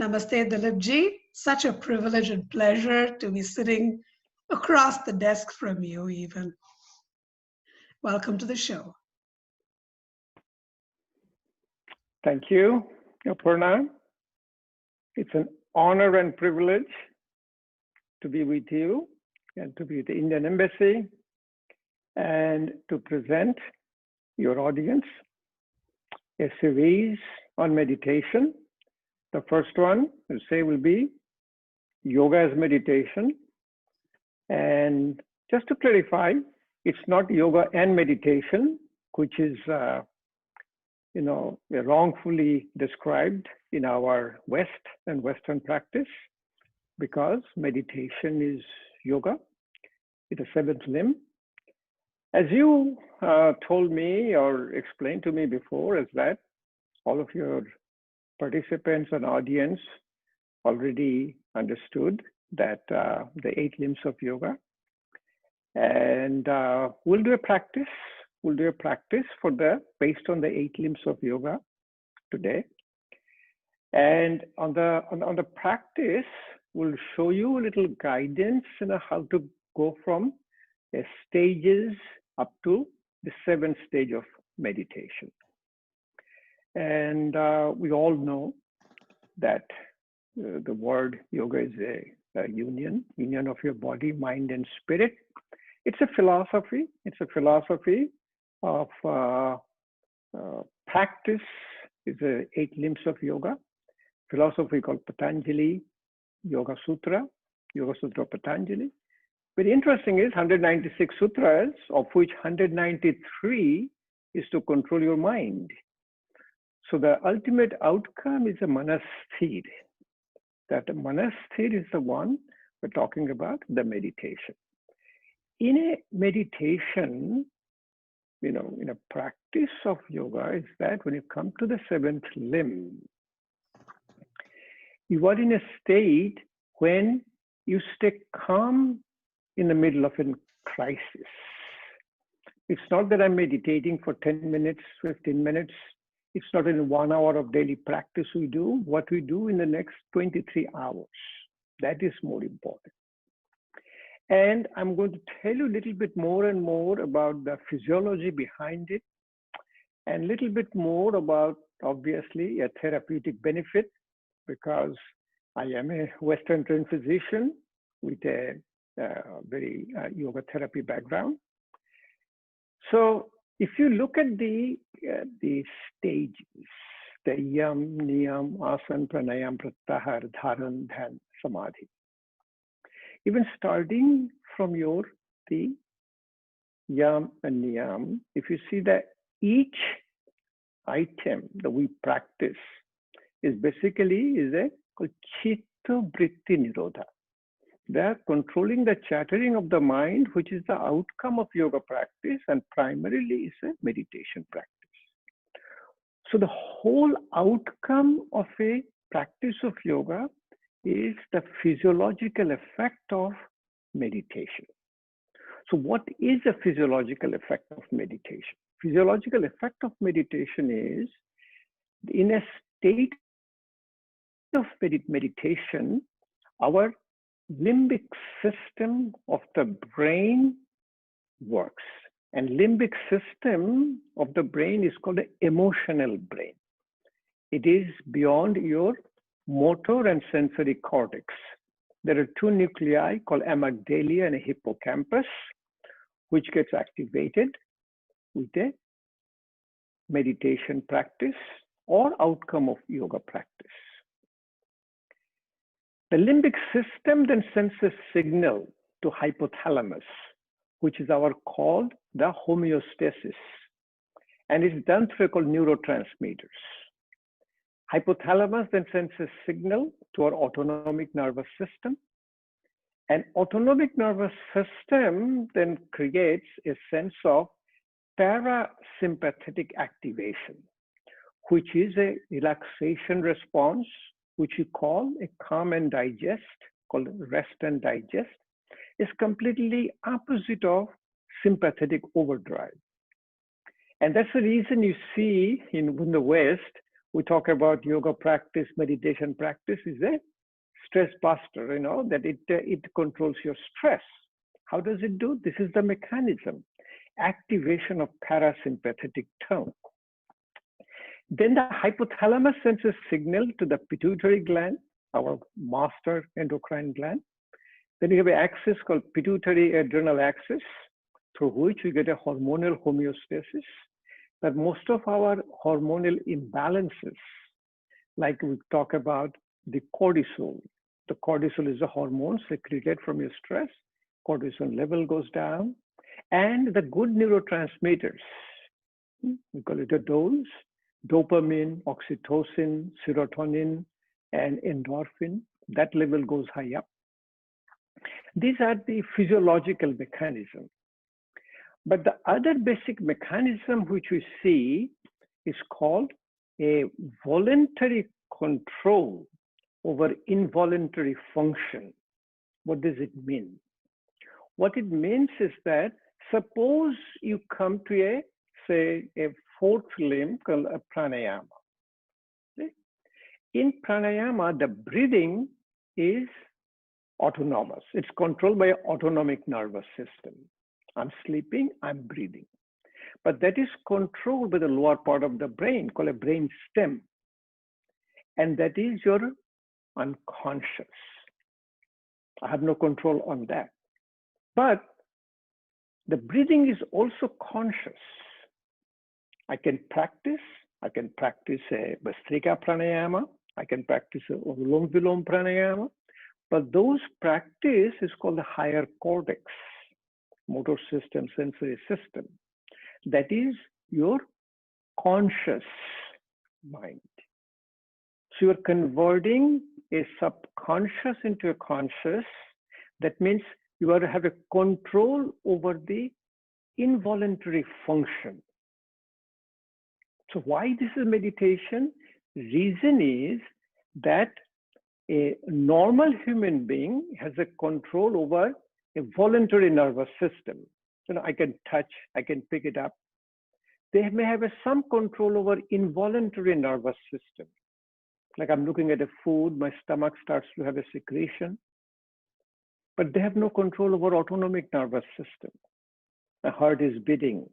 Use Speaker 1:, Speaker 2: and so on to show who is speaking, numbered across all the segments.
Speaker 1: Namaste, Dilip ji. Such a privilege and pleasure to be sitting across the desk from you even. Welcome to the show.
Speaker 2: Thank you, Aparna. It's an honor and privilege to be with you and to be at the Indian Embassy and to present your audience a series on meditation. The first one, I'll say, will be yoga as meditation. And just to clarify, it's not yoga and meditation, which is wrongfully described in our West and Western practice, because meditation is yoga. It's a seventh limb. As you told me or explained to me before, is that all of your participants and audience already understood that the 8 limbs of yoga. And we'll do a practice. We'll do a practice based on the 8 limbs of yoga today. And on the practice, we'll show you a little guidance in how to go from stages up to the 7th stage of meditation. And we all know that the word yoga is a union of your body, mind, and spirit. It's a philosophy. It's a philosophy of practice. Is the 8 limbs of yoga. Philosophy called Patanjali Yoga Sutra Patanjali. Very interesting is 196 sutras, of which 193 is to control your mind. So the ultimate outcome is a manasthir. That manasthir is the one we're talking about, the meditation. In a meditation, in a practice of yoga, is that when you come to the 7th limb, you are in a state when you stay calm in the middle of a crisis. It's not that I'm meditating for 10 minutes, 15 minutes. It's not in 1 hour of daily practice we do. What we do in the next 23 hours. That is more important. And I'm going to tell you a little bit more and more about the physiology behind it, and a little bit more about, obviously, a therapeutic benefit, because I am a Western trained physician with a very yoga therapy background. So if you look at the stages, the yam, niyam, asana, pranayam, pratyahar, dharan, dhyan, samadhi. Even starting from the yam and niyam, if you see that each item that we practice is basically called chitta vritti nirodha. They are controlling the chattering of the mind, which is the outcome of yoga practice, and primarily is a meditation practice. So the whole outcome of a practice of yoga is the physiological effect of meditation. So what is a physiological effect of meditation? Physiological effect of meditation is, in a state of meditation, our limbic system of the brain works. And limbic system of the brain is called the emotional brain. It is beyond your motor and sensory cortex. There are 2 nuclei called amygdala and a hippocampus, which gets activated with a meditation practice or outcome of yoga practice. The limbic system then sends a signal to hypothalamus, which is called the homeostasis, and it's done through called neurotransmitters. Hypothalamus then sends a signal to our autonomic nervous system, and autonomic nervous system then creates a sense of parasympathetic activation, which is a relaxation response, which you call a calm and digest, called rest and digest, is completely opposite of sympathetic overdrive. And that's the reason you see in the West, we talk about yoga practice, meditation practice is a stress buster, that it controls your stress. How does it do? This is the mechanism. Activation of parasympathetic tone. Then the hypothalamus sends a signal to the pituitary gland, our master endocrine gland. Then you have an axis called pituitary adrenal axis, through which we get a hormonal homeostasis. But most of our hormonal imbalances, like we talk about the cortisol. The cortisol is a hormone secreted from your stress. Cortisol level goes down. And the good neurotransmitters, we call it the DOLs, dopamine, oxytocin, serotonin, and endorphin, that level goes high up. These are the physiological mechanisms. But the other basic mechanism which we see is called a voluntary control over involuntary function. What does it mean? What it means is that suppose you come to say a fourth limb called a pranayama. Okay? In pranayama, the breathing is autonomous. It's controlled by an autonomic nervous system. I'm sleeping, I'm breathing. But that is controlled by the lower part of the brain called a brain stem. And that is your unconscious. I have no control on that. But the breathing is also conscious. I can practice a Bhastrika pranayama. I can practice a Ulom Vilom pranayama. But those practice is called the higher cortex, motor system, sensory system. That is your conscious mind. So you're converting a subconscious into a conscious. That means you are to have a control over the involuntary function. So why this is meditation? Reason is that a normal human being has a control over a voluntary nervous system. I can touch, I can pick it up. They may have some control over involuntary nervous system. Like I'm looking at a food, my stomach starts to have a secretion, but they have no control over autonomic nervous system. My heart is beating,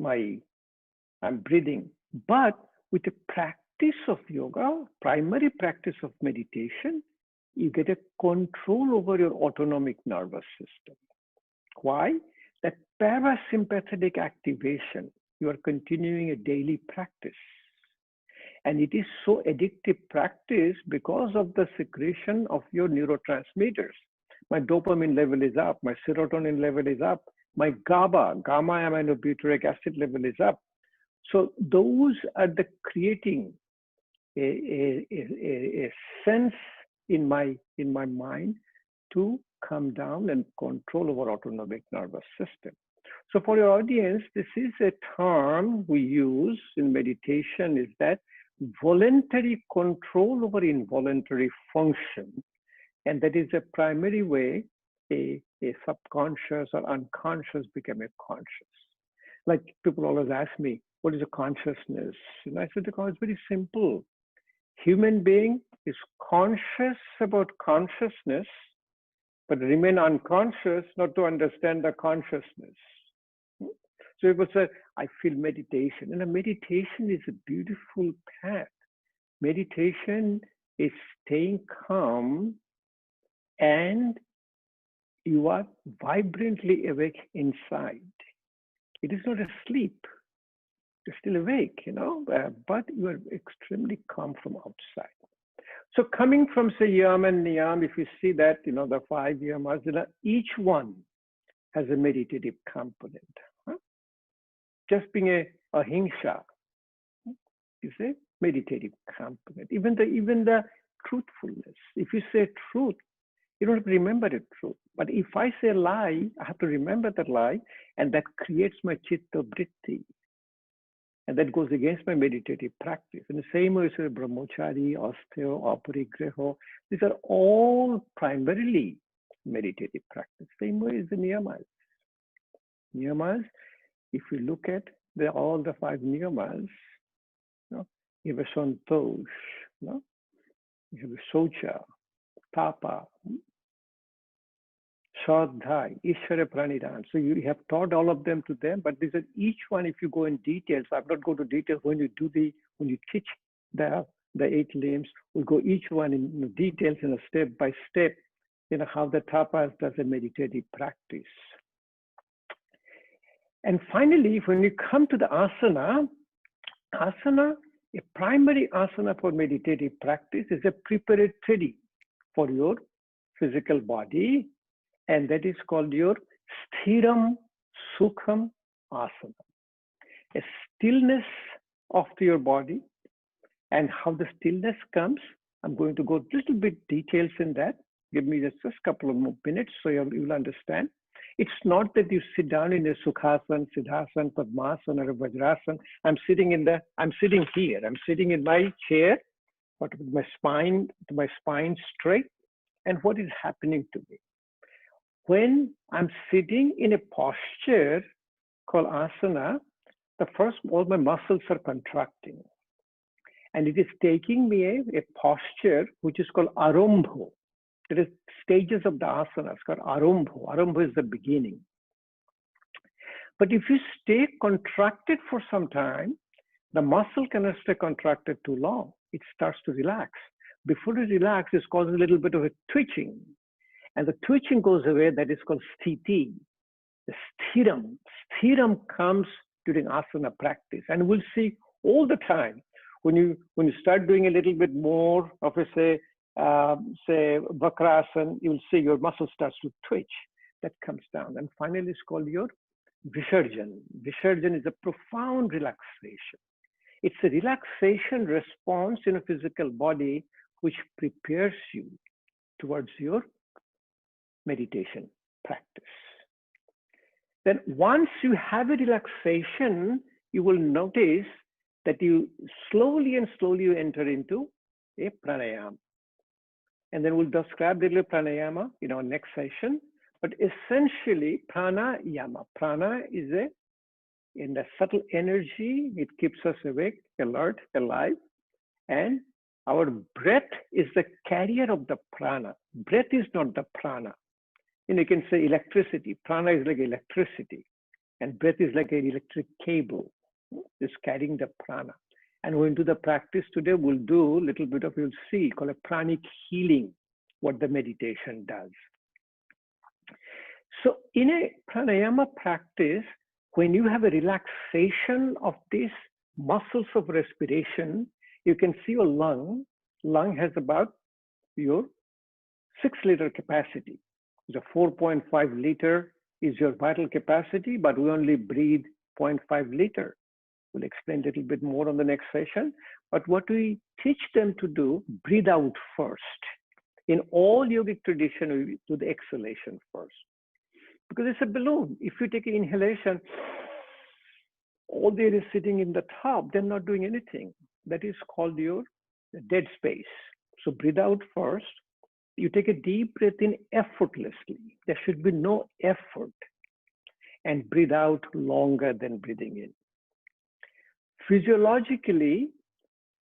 Speaker 2: I'm breathing. But with the practice of yoga, primary practice of meditation, you get a control over your autonomic nervous system. Why? That parasympathetic activation, you are continuing a daily practice. And it is so addictive practice because of the secretion of your neurotransmitters. My dopamine level is up, my serotonin level is up, my gamma aminobutyric acid level is up. So those are the creating a sense in my mind to come down and control our autonomic nervous system. So for your audience, this is a term we use in meditation, is that voluntary control over involuntary function. And that is a primary way a subconscious or unconscious become a conscious. Like people always ask me, what is a consciousness? And I said, it's very simple. Human being is conscious about consciousness, but remain unconscious not to understand the consciousness. So people say, I feel meditation. And a meditation is a beautiful path. Meditation is staying calm and you are vibrantly awake inside. It is not asleep. You're still awake, but you are extremely calm from outside. So coming from, say, yam and niyam, if you see that, the 5 yamas, each one has a meditative component. Just being a ahimsa is a meditative component. Even the truthfulness. If you say truth, you don't have to remember the truth. But if I say lie, I have to remember that lie, and that creates my chitta vritti. And that goes against my meditative practice. In the same way, so brahmachari, austeo, aparigraho, these are all primarily meditative practice. Same way as the niyamas. Niyamas, if we look at all the 5 niyamas, you have a santosh, no? You have a socha, tapa, Shraddha, Ishvara Pranidan. So you have taught all of them to them, but these are each one, if you go in details, I'm not going to detail when you teach the 8 limbs, we go each one in details in a step by step, how the tapas does a meditative practice. And finally, when you come to the asana, a primary asana for meditative practice is a preparatory for your physical body, and that is called your sthiram sukham asana. A stillness of your body, and how the stillness comes. I'm going to go a little bit details in that. Give me just a couple of more minutes so you'll understand. It's not that you sit down in a sukhasana, siddhasana, padmasana, or a vajrasana. I'm sitting here. I'm sitting in my chair, but with my spine straight. And what is happening to me? When I'm sitting in a posture called asana, all my muscles are contracting. And it is taking me a posture which is called arambho. There is stages of the asanas called arambho. Arambho is the beginning. But if you stay contracted for some time, the muscle cannot stay contracted too long. It starts to relax. Before it relaxes, it causes a little bit of a twitching. And the twitching goes away, that is called sthiti. The sthiram. Sthiram comes during asana practice. And we'll see all the time, when you start doing a little bit more of a, say vakrasana, you'll see your muscle starts to twitch. That comes down. And finally, it's called your visarjan. Visarjan is a profound relaxation. It's a relaxation response in a physical body which prepares you towards your meditation practice. Then once you have a relaxation, you will notice that you slowly enter into a pranayama. And then we'll describe the little pranayama in our next session. But essentially, pranayama. Prana is in the subtle energy. It keeps us awake, alert, alive. And our breath is the carrier of the prana. Breath is not the prana. You can say electricity. Prana is like electricity. And breath is like an electric cable. It's carrying the prana. And we'll do the practice today. We'll do a little bit of, you'll see, called a pranic healing, what the meditation does. So in a pranayama practice, when you have a relaxation of these muscles of respiration, you can see your lung. Lung has about your 6-liter capacity. The 4.5 liter is your vital capacity, but we only breathe 0.5 liter. We'll explain a little bit more on the next session. But what we teach them to do, breathe out first. In all yogic tradition, we do the exhalation first. Because it's a balloon. If you take an inhalation, all the air is sitting in the top, they're not doing anything. That is called your dead space. So breathe out first. You take a deep breath in effortlessly. There should be no effort. And breathe out longer than breathing in. Physiologically,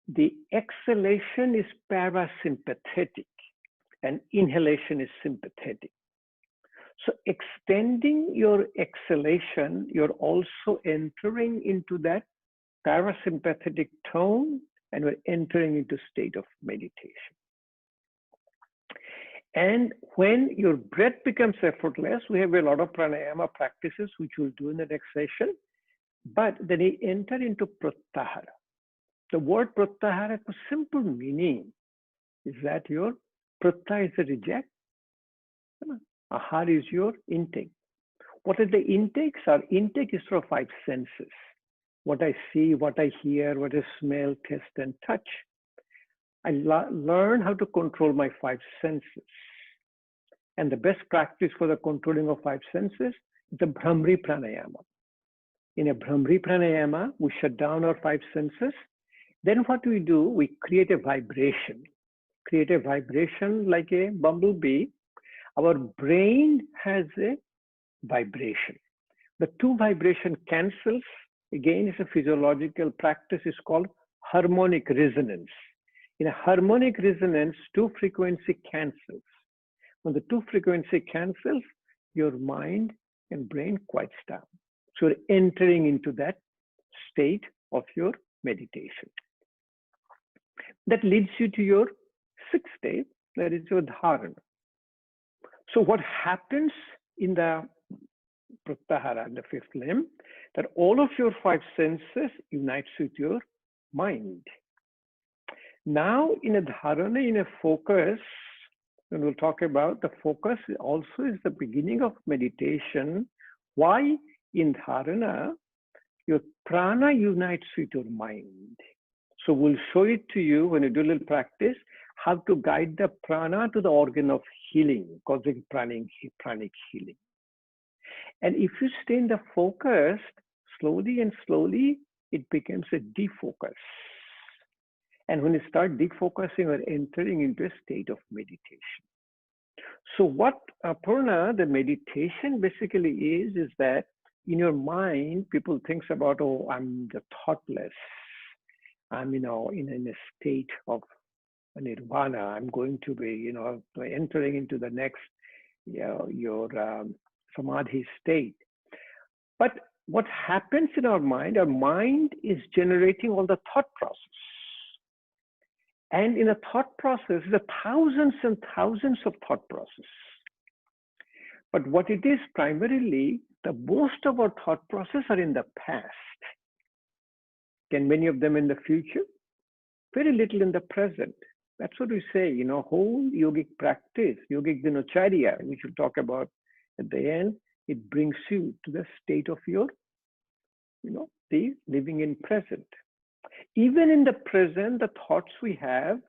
Speaker 2: the exhalation is parasympathetic and inhalation is sympathetic. So extending your exhalation, you're also entering into that parasympathetic tone, and we're entering into state of meditation. And when your breath becomes effortless, we have a lot of pranayama practices, which we'll do in the next session. But then you enter into pratyahara. The word pratyahara, for simple meaning, is that your pratya is a reject, ahara is your intake. What are the intakes? Our intake is for 5 senses. What I see, what I hear, what I smell, taste, and touch. I learn how to control my 5 senses. And the best practice for the controlling of 5 senses is the Bhramari Pranayama. In a Bhramari Pranayama, we shut down our 5 senses. Then what we do, we create a vibration. Create a vibration like a bumblebee. Our brain has a vibration. The 2 vibration cancels. Again, it's a physiological practice. It's called harmonic resonance. In a harmonic resonance, two frequency cancels. When the two frequency cancels, your mind and brain quiets down. So you're entering into that state of your meditation. That leads you to your sixth state, that is your dharana. So what happens in the pratyahara, the fifth limb, that all of your five senses unites with your mind. Now in a dharana, in a focus, and we'll talk about the focus also is the beginning of meditation. Why in dharana, your prana unites with your mind. So we'll show it to you when you do a little practice, how to guide the prana to the organ of healing, causing pranic healing. And if you stay in the focus, slowly and slowly, it becomes a defocus. And when you start defocusing or entering into a state of meditation. So what Aparna, the meditation basically is that in your mind, people think about, oh, I'm the thoughtless. I'm, in a state of nirvana. I'm going to be, entering into the next, your samadhi state. But what happens in our mind is generating all the thought process. And in a thought process, there are thousands and thousands of thought process. But what it is primarily, the most of our thought process are in the past. And many of them in the future, very little in the present. That's what we say, whole yogic practice, yogic dinacharya, which we'll talk about at the end, it brings you to the state of your, the living in present. Even in the present, the thoughts we have,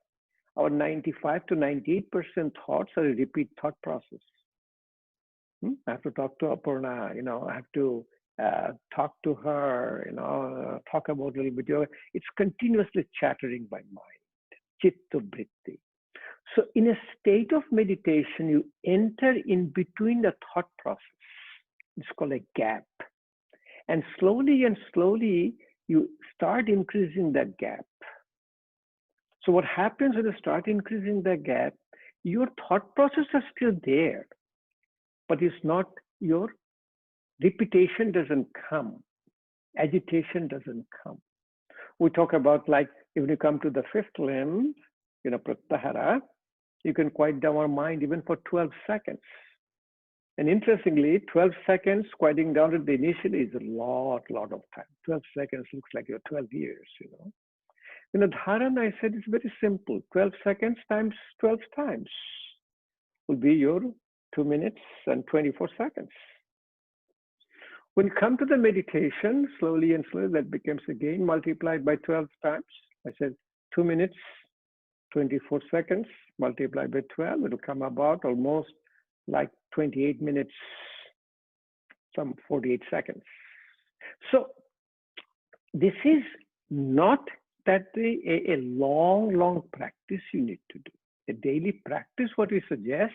Speaker 2: our 95 to 98% thoughts are a repeat thought process. I have to talk to Aparna, I have to talk to her, talk about a little bit. It's continuously chattering by mind, chitta vritti. So in a state of meditation, you enter in between the thought process. It's called a gap. And slowly, you start increasing that gap. So what happens when you start increasing the gap, your thought process is still there, but it's not, your repetition doesn't come, agitation doesn't come. We talk about, like, if you come to the fifth limb, pratyahara, you can quiet down our mind even for 12 seconds. And interestingly, 12 seconds quieting down at the initially is a lot of time. 12 seconds looks like you're 12 years, In the dharana, I said it's very simple. 12 seconds times 12 times will be your 2 minutes and 24 seconds. When you come to the meditation, slowly and slowly, that becomes again multiplied by 12 times. I said 2 minutes, 24 seconds multiplied by 12. It'll come about almost like 28 minutes, some 48 seconds. So this is not that a long practice you need to do. A daily practice, what we suggest,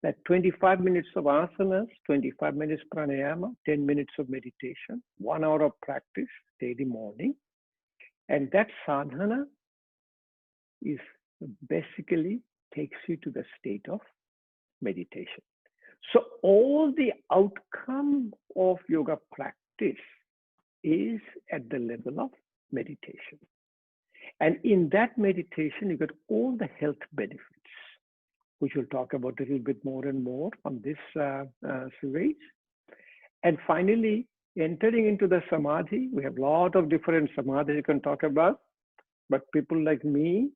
Speaker 2: that 25 minutes of asanas, 25 minutes pranayama, 10 minutes of meditation, 1 hour of practice daily morning. And that sadhana is basically takes you to the state of meditation. So all the outcome of yoga practice is at the level of meditation. And in that meditation, you get all the health benefits, which we'll talk about a little bit more and more on this series. And finally, entering into the samadhi, we have a lot of different samadhis you can talk about, but people like me,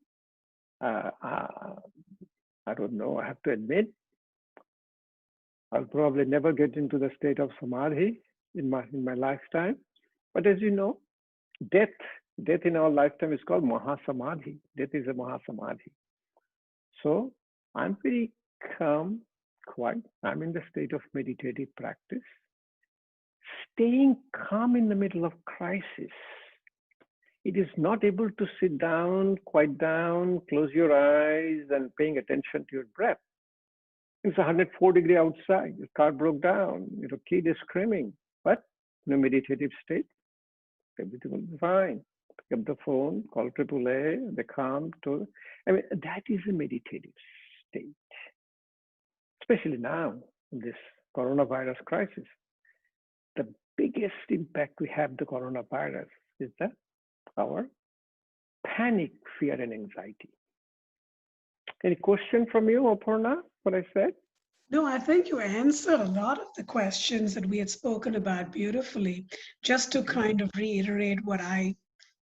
Speaker 2: I don't know, I have to admit, I'll probably never get into the state of samadhi in my lifetime. But as you know, death in our lifetime is called mahasamadhi. Death is a mahasamadhi. So I'm very calm, quiet. I'm in the state of meditative practice. Staying calm in the middle of crisis. It is not able to sit down, quiet down, close your eyes, and paying attention to your breath. It's 104 degrees outside. Your car broke down. Your kid is screaming. But in a meditative state, everything will be fine. pick up the phone, call AAA, they come to, I mean, that is a meditative state, especially now in this coronavirus crisis. The biggest impact we have the coronavirus is that our panic, fear, and anxiety. Any question from you, Aparna, what I said?
Speaker 1: No, I think you answered a lot of the questions that we had spoken about beautifully. Just to kind of reiterate what I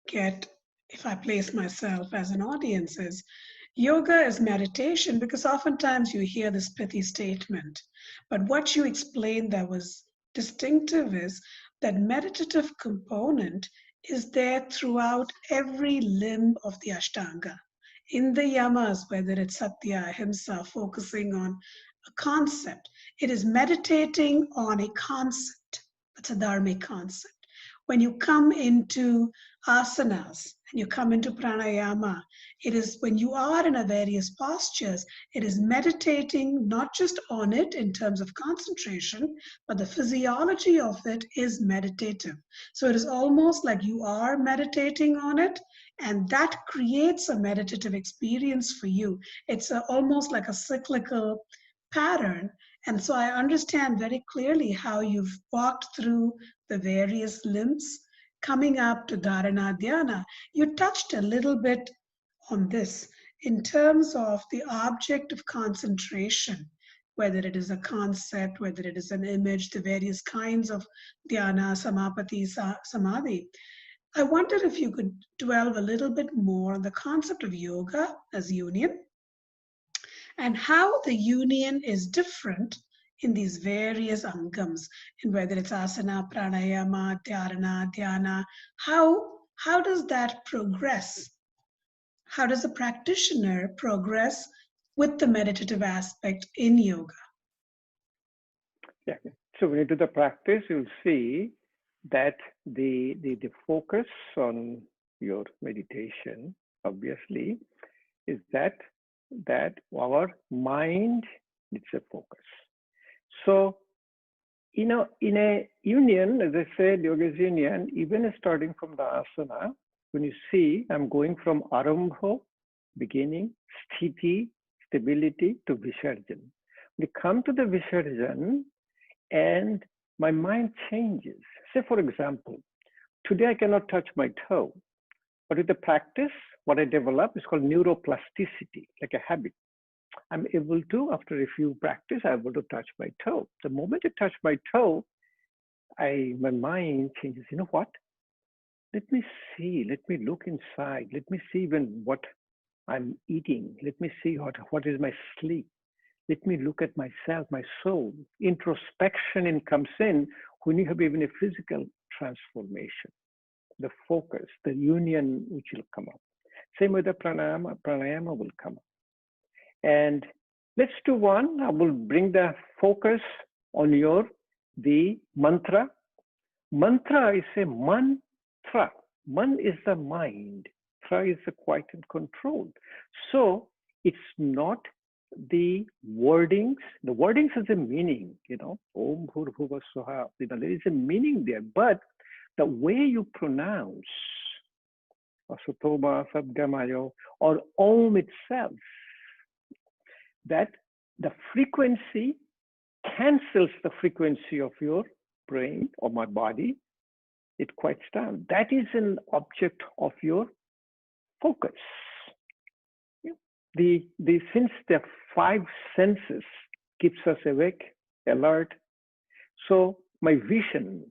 Speaker 1: get if I place myself as an audience is yoga is meditation, because oftentimes you hear this pithy statement. But what you explained that was distinctive is that meditative component is there throughout every limb of the Ashtanga. In the yamas, whether it's satya, ahimsa, focusing on a concept, it is meditating on a concept. That's a dharmic concept. When you come into asanas and you come into pranayama, it is when you are in a various postures, it is meditating not just on it in terms of concentration, but the physiology of it is meditative. So it is almost like you are meditating on it, and that creates a meditative experience for you. It's almost like a cyclical pattern. And so I understand very clearly how you've walked through the various limbs coming up to Dharana Dhyana. You touched a little bit on this in terms of the object of concentration, whether it is a concept, whether it is an image, the various kinds of dhyana, samapati, samadhi. I wondered if you could delve a little bit more on the concept of yoga as union and how the union is different in these various angams, and whether it's asana, pranayama, dharana, dhyana, how does that progress? How does a practitioner progress with the meditative aspect in yoga?
Speaker 2: Yeah. So when you do the practice, you'll see that the focus on your meditation, obviously, is that our mind needs a focus. So, you know, in a union, as I said, yoga is union, even starting from the asana, when you see I'm going from arambha, beginning, sthiti, stability, to visarjan. We come to the visarjan and my mind changes. Say, for example, today I cannot touch my toe, but with the practice, what I develop is called neuroplasticity, like a habit. I'm able to, after a few practice, I'm able to touch my toe. The moment I touch my toe, my mind changes. You know what? Let me see, let me look inside, let me see even what I'm eating, let me see what is my sleep. Let me look at myself, my soul. Introspection comes in when you have even a physical transformation. The focus, the union which will come up. Same with the pranayama will come up. And let's do one. I will bring the focus on the mantra. Mantra is a mantra. Man is the mind. Tra is the quiet and controlled. So it's not the wordings. The wordings has a meaning, you know, Om Bhurbhuva Swaha. You know, there is a meaning there, but the way you pronounce Asatoma, Sadgamayo, or Om itself, that the frequency cancels the frequency of your brain or my body. It quiets down. That is an object of your focus. Since the five senses keeps us awake, alert. So my vision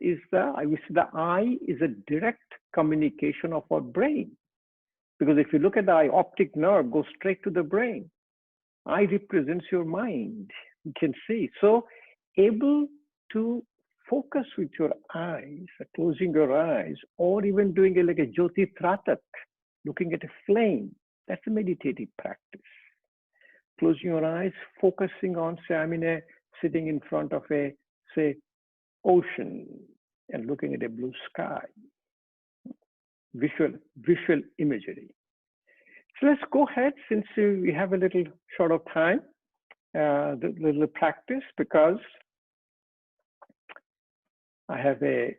Speaker 2: is the eye is a direct communication of our brain. Because if you look at the eye, optic nerve goes straight to the brain. Eye represents your mind. You can see. So able to focus with your eyes, closing your eyes, or even doing it like a Jyoti Tratak, looking at a flame. That's a meditative practice. Closing your eyes, focusing on, say, sitting in front of a, say, ocean and looking at a blue sky. Visual imagery. So let's go ahead, since we have a little short of time, the little practice, because I have a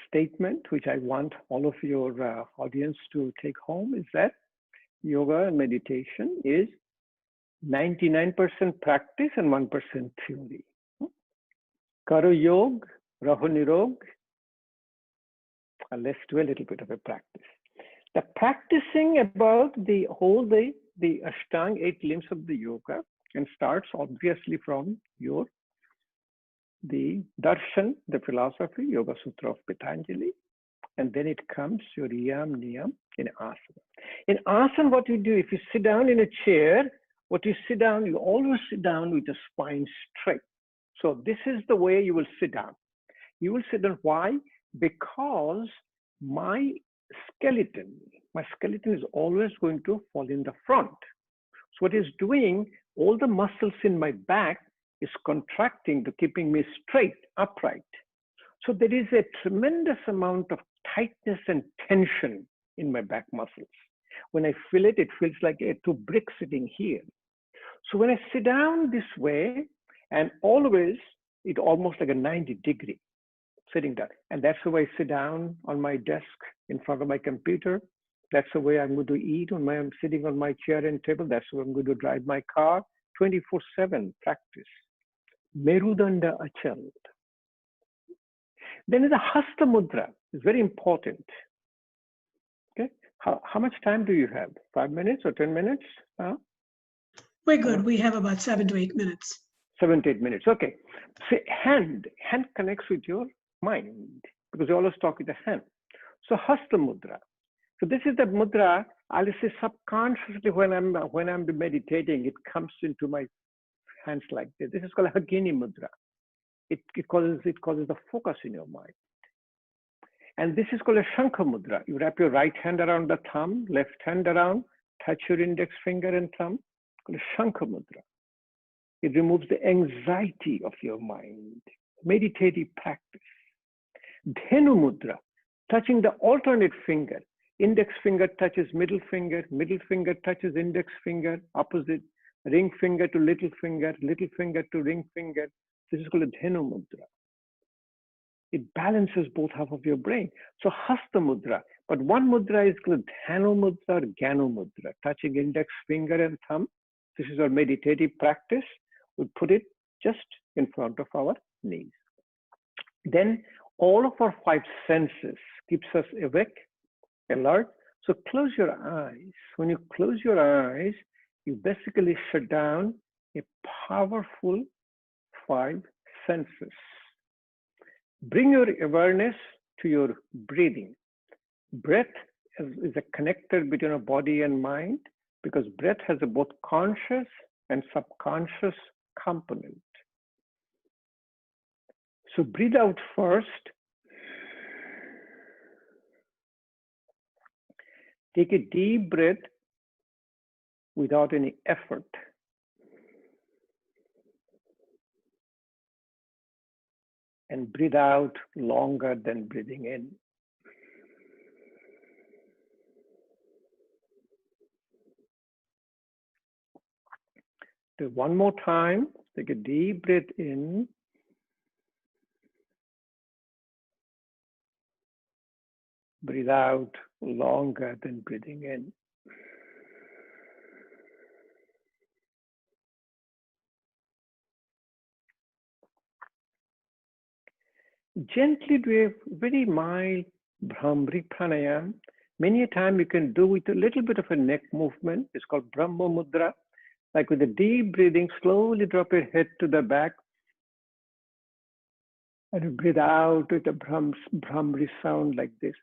Speaker 2: statement which I want all of your audience to take home, is that yoga and meditation is 99% practice and 1% theory. Karo yog, raho nirog. Let's do a little bit of a practice. The practicing about the whole the Ashtanga 8 limbs of the yoga and starts obviously from the darshan, the philosophy, Yoga Sutra of Patanjali, and then it comes your yam, niyam in asana. In asana, what you do, if you sit down in a chair, you always sit down with the spine straight. So this is the way you will sit down. You will sit down. Why? Because my skeleton is always going to fall in the front. So what is doing, all the muscles in my back is contracting to keeping me straight, upright. So there is a tremendous amount of tightness and tension in my back muscles. When I feel it, it feels like two bricks sitting here. So when I sit down this way, and always, it almost like a 90-degree sitting down. And that's the way I sit down on my desk in front of my computer. That's the way I'm going to eat when I'm sitting on my chair and table. That's the way I'm going to drive my car. 24/7 practice. Merudanda Achal. Then the Hasta Mudra is very important. Okay, how much time do you have? 5 minutes or 10 minutes?
Speaker 1: We're good. We have about 7 to 8 minutes.
Speaker 2: 7 to 8 minutes. Okay. So hand connects with your mind because you always talk with the hand. So Hasta Mudra. So this is the mudra. I'll say subconsciously when I'm meditating, it comes into my hands like this. This is called Hagini Mudra. It causes the focus in your mind. And this is called a Shankha Mudra. You wrap your right hand around the thumb, left hand around, touch your index finger and thumb. Called a Shankha Mudra. It removes the anxiety of your mind. Meditative practice. Dhenu Mudra, touching the alternate finger. Index finger touches middle finger touches index finger, opposite. Ring finger to little finger to ring finger. This is called a Dhenu Mudra. It balances both half of your brain. So Hasta Mudra, but one mudra is called Dhanu Mudra or Gyanu Mudra, touching index finger and thumb. This is our meditative practice. We put it just in front of our knees. Then all of our 5 senses keeps us awake, alert. So close your eyes. When you close your eyes, you basically shut down a powerful 5 senses. Bring your awareness to your breathing. Breath is a connector between our body and mind because breath has a both conscious and subconscious component. So breathe out first. Take a deep breath without any effort. And breathe out longer than breathing in. Do one more time. Take a deep breath in. Breathe out longer than breathing in. Gently do a very mild Bhramri Pranayam. Many a time you can do with a little bit of a neck movement. It's called Brahma Mudra. Like with a deep breathing, slowly drop your head to the back. And you breathe out with a Bhramri sound like this.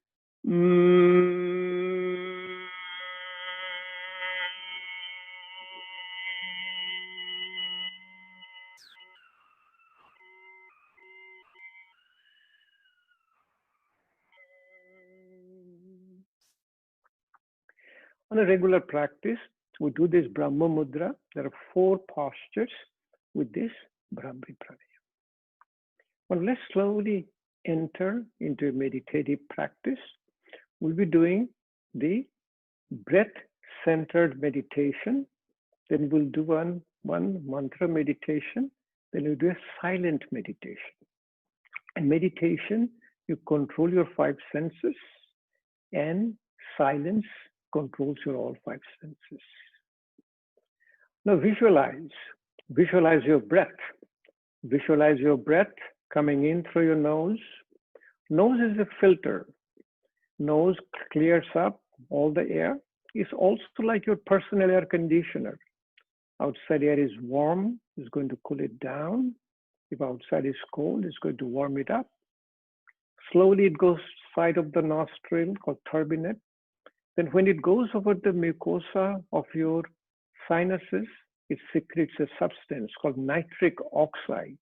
Speaker 2: On a regular practice, we do this Brahma Mudra. There are 4 postures with this Bhramri Pranayama. Well, let's slowly enter into a meditative practice. We'll be doing the breath-centered meditation. Then we'll do one mantra meditation. Then we'll do a silent meditation. In meditation, you control your five senses, and silence controls your all five senses. Now visualize your breath. Visualize your breath coming in through your nose. Nose is a filter. Nose clears up all the air. It's also like your personal air conditioner. Outside air is warm, it's going to cool it down. If outside is cold, it's going to warm it up. Slowly it goes side of the nostril called turbinate. Then when it goes over the mucosa of your sinuses, it secretes a substance called nitric oxide.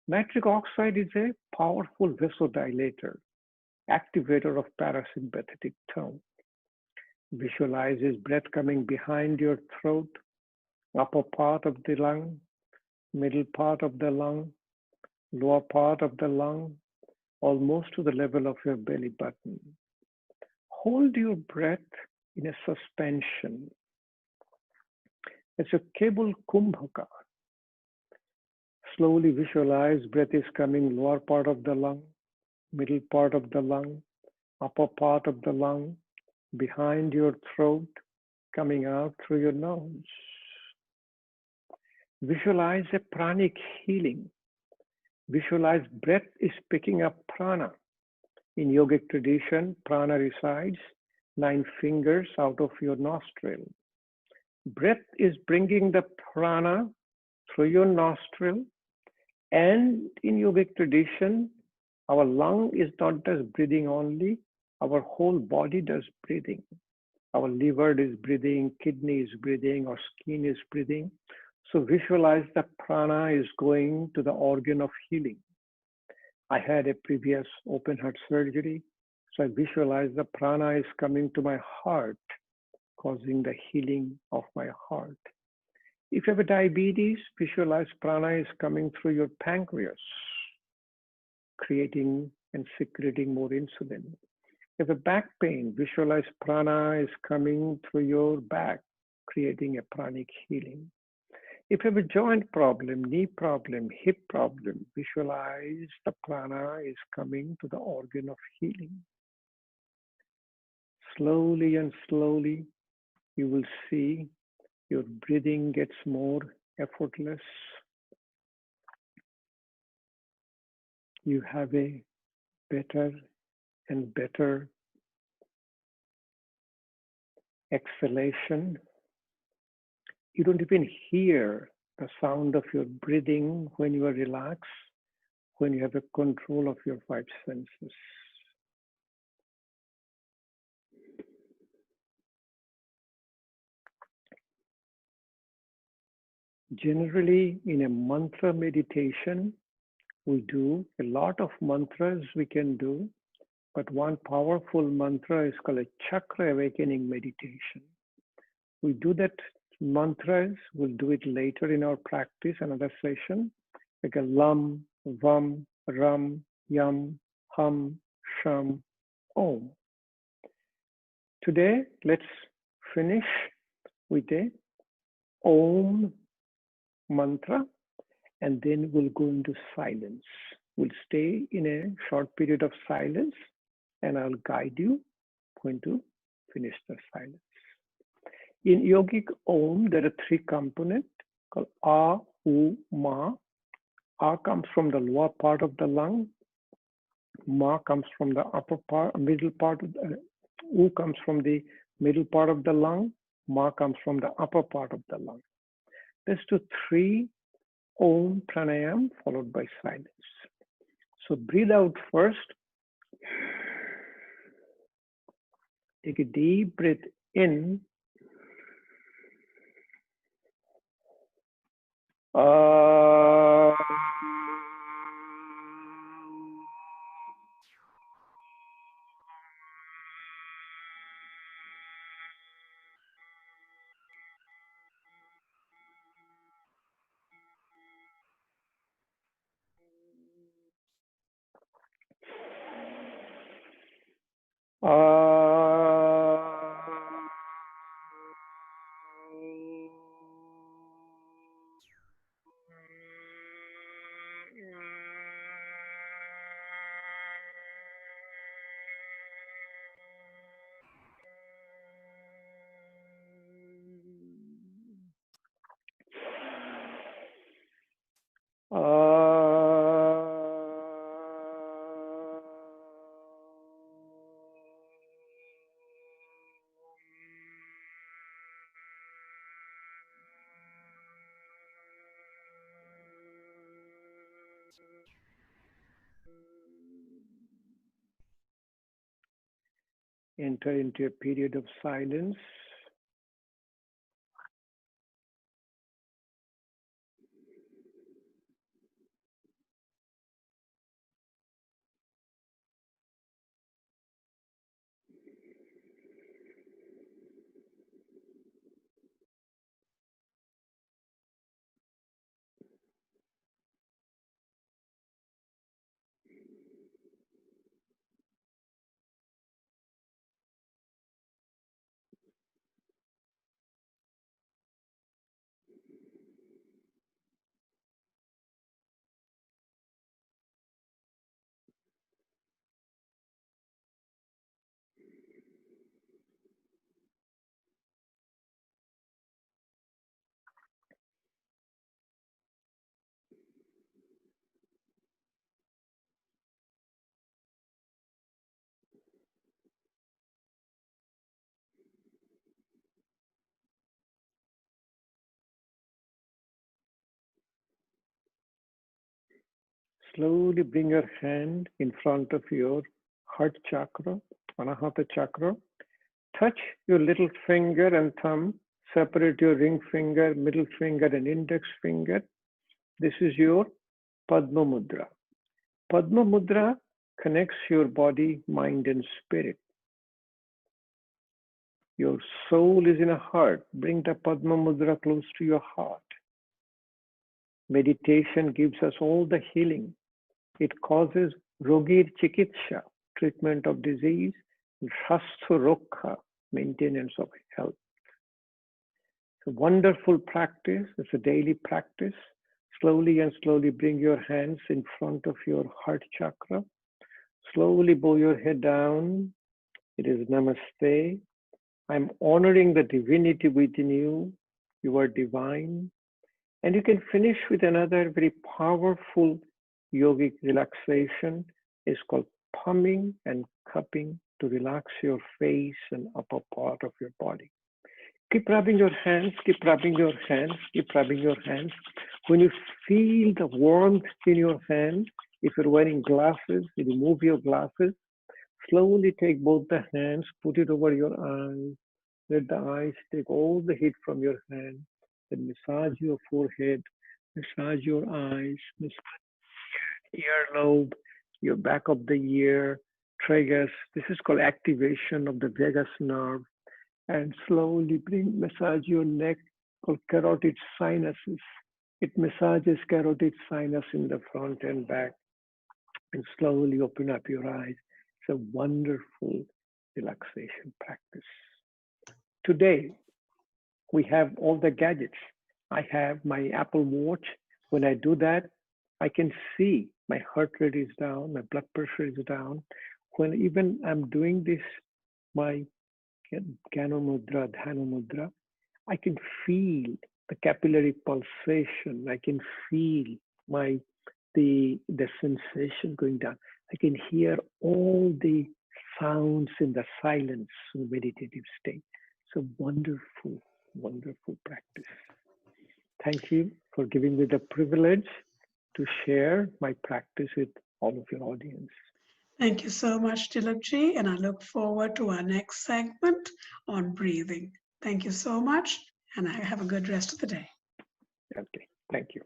Speaker 2: Nitric oxide is a powerful vasodilator, activator of parasympathetic tone. Visualize his breath coming behind your throat, upper part of the lung, middle part of the lung, lower part of the lung, almost to the level of your belly button. Hold your breath in a suspension. It's a cable kumbhaka. Slowly visualize breath is coming lower part of the lung, middle part of the lung, upper part of the lung, behind your throat, coming out through your nose. Visualize a pranic healing. Visualize breath is picking up prana. In yogic tradition, prana resides 9 fingers out of your nostril. Breath is bringing the prana through your nostril. And in yogic tradition, our lung is not just breathing only, our whole body does breathing. Our liver is breathing, kidney is breathing, our skin is breathing. So visualize the prana is going to the organ of healing. I had a previous open heart surgery, so I visualize the prana is coming to my heart, causing the healing of my heart. If you have a diabetes, visualize prana is coming through your pancreas, creating and secreting more insulin. If you have a back pain, visualize prana is coming through your back, creating a pranic healing. If you have a joint problem, knee problem, hip problem, visualize the prana is coming to the organ of healing. Slowly and slowly, you will see your breathing gets more effortless. You have a better and better exhalation. You don't even hear the sound of your breathing when you are relaxed, when you have a control of your five senses. Generally, in a mantra meditation, we do a lot of mantras we can do, but one powerful mantra is called a chakra awakening meditation. We do that mantras, we'll do it later in our practice, another session, like a lam, vam, ram, yam, hum, sham, om. Today, let's finish with a om mantra, and then we'll go into silence. We'll stay in a short period of silence, and I'll guide you when to finish the silence. In yogic om, there are 3 components called a, u, ma. A comes from the lower part of the lung. Ma comes from the upper part, middle part of the, u comes from the middle part of the lung. Ma comes from the upper part of the lung. Let's do 3 om pranayam followed by silence. So breathe out first. Take a deep breath in. Enter into a period of silence. Slowly bring your hand in front of your heart chakra, Anahata chakra. Touch your little finger and thumb. Separate your ring finger, middle finger, and index finger. This is your Padma Mudra. Padma Mudra connects your body, mind, and spirit. Your soul is in a heart. Bring the Padma Mudra close to your heart. Meditation gives us all the healing. It causes Rogir Chikitsha, treatment of disease, Rastha Rokha, maintenance of health. It's a wonderful practice. It's a daily practice. Slowly and slowly bring your hands in front of your heart chakra. Slowly bow your head down. It is Namaste. I'm honoring the divinity within you. You are divine. And you can finish with another very powerful yogic relaxation. It's called pumping and cupping to relax your face and upper part of your body. Keep rubbing your hands, keep rubbing your hands, keep rubbing your hands. When you feel the warmth in your hand, if you're wearing glasses, you remove your glasses. Slowly take both the hands, put it over your eyes. Let the eyes take all the heat from your hand. Then massage your forehead, massage your eyes, massage earlobe, your back of the ear, tragus. This is called activation of the vagus nerve. And slowly massage your neck, called carotid sinuses. It massages carotid sinus in the front and back. And slowly open up your eyes. It's a wonderful relaxation practice. Today, we have all the gadgets. I have my Apple Watch. When I do that, I can see my heart rate is down, my blood pressure is down. When even I'm doing this, my Gyana Mudra, Dhyana Mudra, I can feel the capillary pulsation. I can feel the sensation going down. I can hear all the sounds in the silence in the meditative state. It's a wonderful, wonderful practice. Thank you for giving me the privilege to share my practice with all of your audience.
Speaker 1: Thank you so much, Dilipji, and I look forward to our next segment on breathing. Thank you so much, and have a good rest of the day.
Speaker 2: Okay, thank you.